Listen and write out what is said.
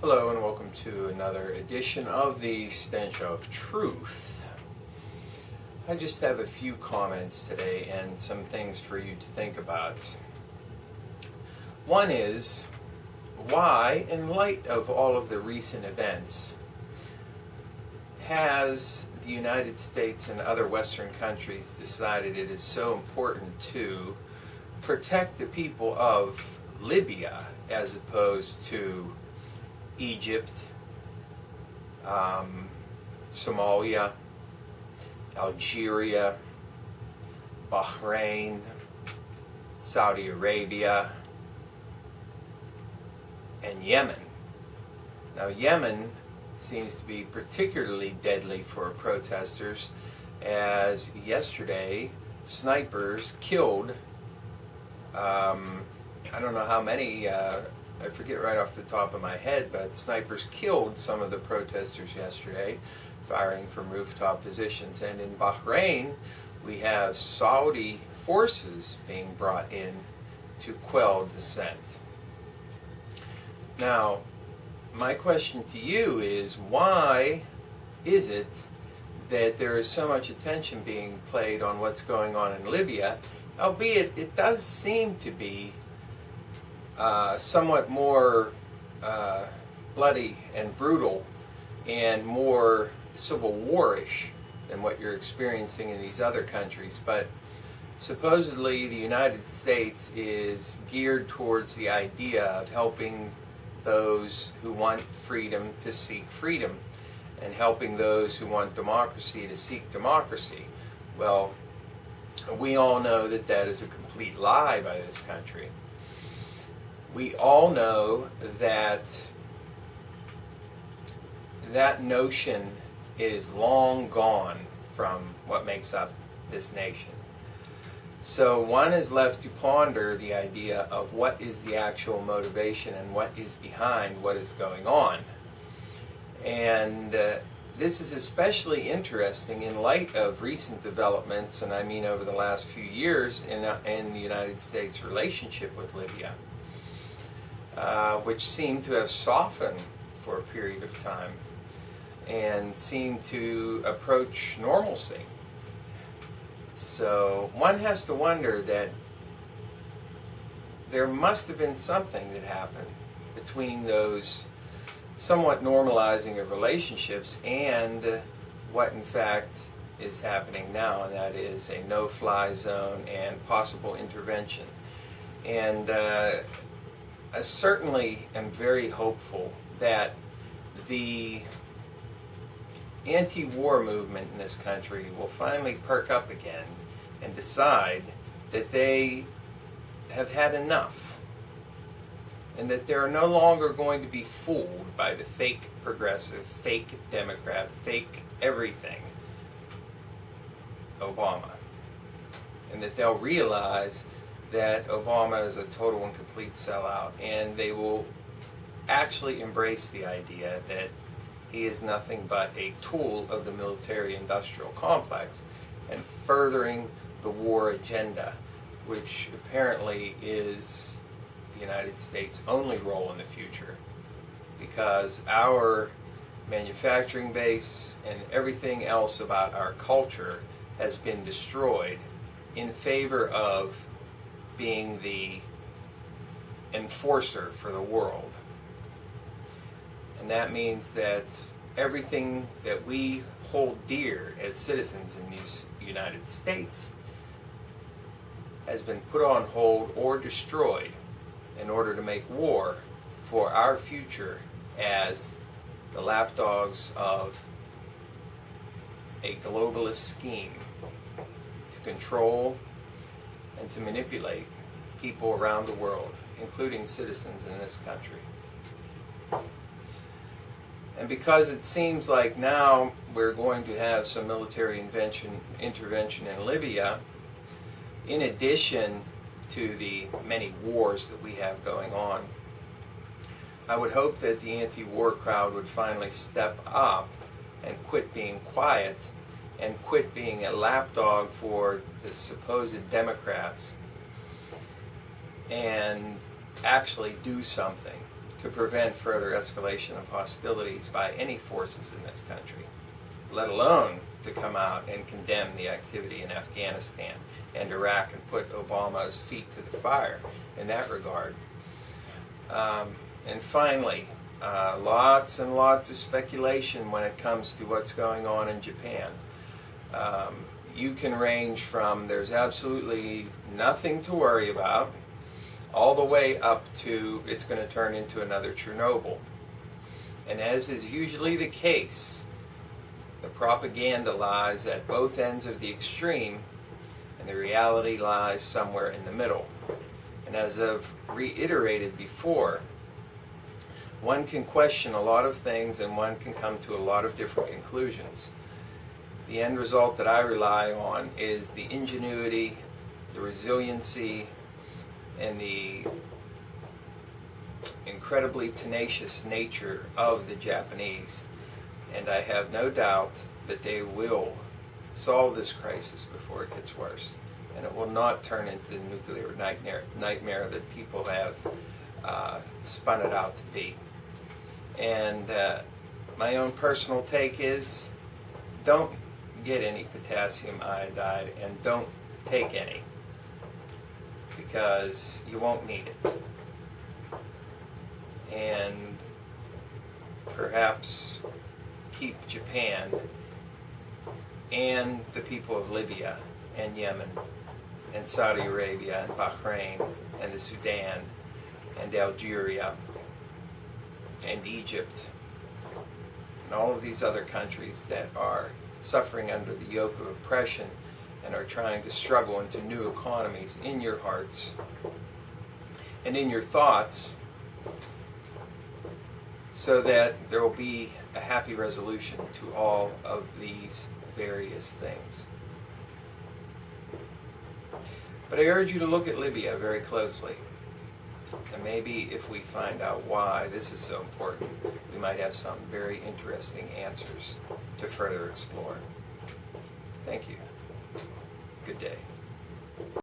Hello and welcome to another edition of the Stench of Truth. I just have a few comments today and some things for you to think about. One is, why, in light of all of the recent events, has the United States and other Western countries decided it is so important to protect the people of Libya as opposed to Egypt, Somalia, Algeria, Bahrain, Saudi Arabia, and Yemen? Now, Yemen seems to be particularly deadly for protesters, as yesterday snipers killed, I don't know how many, I forget right off the top of my head, but snipers killed some of the protesters yesterday, firing from rooftop positions. And in Bahrain, we have Saudi forces being brought in to quell dissent. Now, my question to you is, why is it that there is so much attention being played on what's going on in Libya, albeit it does seem to be somewhat more bloody and brutal and more civil war-ish than what you're experiencing in these other countries. But supposedly the United States is geared towards the idea of helping those who want freedom to seek freedom and helping those who want democracy to seek democracy. Well, we all know that that is a complete lie by this country. We all know that that notion is long gone from what makes up this nation. So one is left to ponder the idea of what is the actual motivation and what is behind what is going on. And this is especially interesting in light of recent developments, and I mean over the last few years, in the United States' relationship with Libya, which seemed to have softened for a period of time and seemed to approach normalcy. So one has to wonder that there must have been something that happened between those somewhat normalizing of relationships and what in fact is happening now, and that is a no-fly zone and possible intervention. And I certainly am very hopeful that the anti-war movement in this country will finally perk up again and decide that they have had enough and that they're no longer going to be fooled by the fake progressive, fake Democrat, fake everything Obama, and that they'll realize that Obama is a total and complete sellout, and they will actually embrace the idea that he is nothing but a tool of the military-industrial complex and furthering the war agenda, which apparently is the United States' only role in the future, because our manufacturing base and everything else about our culture has been destroyed in favor of being the enforcer for the world. And that means that everything that we hold dear as citizens in the United States has been put on hold or destroyed in order to make war for our future as the lapdogs of a globalist scheme to control and to manipulate people around the world, including citizens in this country. And because it seems like now we're going to have some military intervention in Libya, in addition to the many wars that we have going on, I would hope that the anti-war crowd would finally step up and quit being quiet and quit being a lapdog for the supposed Democrats and actually do something to prevent further escalation of hostilities by any forces in this country, let alone to come out and condemn the activity in Afghanistan and Iraq and put Obama's feet to the fire in that regard. And finally, lots and lots of speculation when it comes to what's going on in Japan. You can range from there's absolutely nothing to worry about all the way up to it's going to turn into another Chernobyl. And as is usually the case, the propaganda lies at both ends of the extreme, and the reality lies somewhere in the middle. And as I've reiterated before, one can question a lot of things and one can come to a lot of different conclusions. The end result that I rely on is the ingenuity, the resiliency, and the incredibly tenacious nature of the Japanese. And I have no doubt that they will solve this crisis before it gets worse. And it will not turn into the nuclear nightmare that people have spun it out to be. And my own personal take is, don't get any potassium iodide and don't take any, because you won't need it. And perhaps keep Japan and the people of Libya and Yemen and Saudi Arabia and Bahrain and the Sudan and Algeria and Egypt and all of these other countries that are suffering under the yoke of oppression and are trying to struggle into new economies in your hearts and in your thoughts, so that there will be a happy resolution to all of these various things. But I urge you to look at Libya very closely. And maybe if we find out why this is so important, we might have some very interesting answers to further explore. Thank you. Good day.